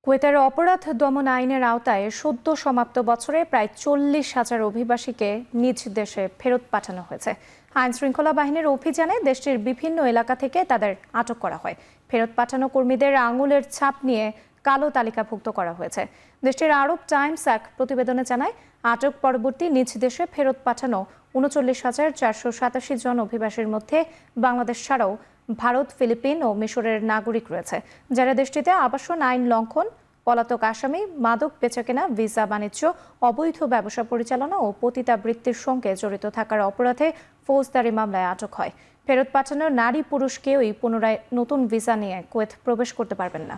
কুয়েতের অপরাধ দমন আইনের আওতায় সদ্য সমাপ্ত বছরে প্রায় 40,000 অভিবাসীকে নিজ দেশে ফেরত পাঠানো হয়েছে। আইন শৃঙ্খলা বাহিনীর অভিযানে দেশটির বিভিন্ন এলাকা থেকে তাদের আটক করা হয়। ফেরত পাঠানো কর্মীদের আঙুলের ছাপ নিয়ে কালো তালিকাভুক্ত করা হয়েছে। দেশটির আরব টাইমস এক প্রতিবেদনে জানায়, আটক পরবর্তী নিজ দেশে ফেরত পাঠানো 39,487 জন অভিবাসীর মধ্যে বাংলাদেশ ছাড়াও ভারত, ফিলিপিন ও মিশরের নাগরিক রয়েছে, যারা দেশটিতে আবাসন আইন লঙ্ঘন, পলাতক আসামি, মাদক বেচাকেনা, ভিসা বাণিজ্য, অবৈধ ব্যবসা পরিচালনা ও পতিতাবৃত্তির সঙ্গে জড়িত থাকার অপরাধে ফৌজদারি মামলায় আটক হয়। ফেরত পাঠানো নারী পুরুষ কেউই পুনরায় নতুন ভিসা নিয়ে কুয়েত প্রবেশ করতে পারবেন না।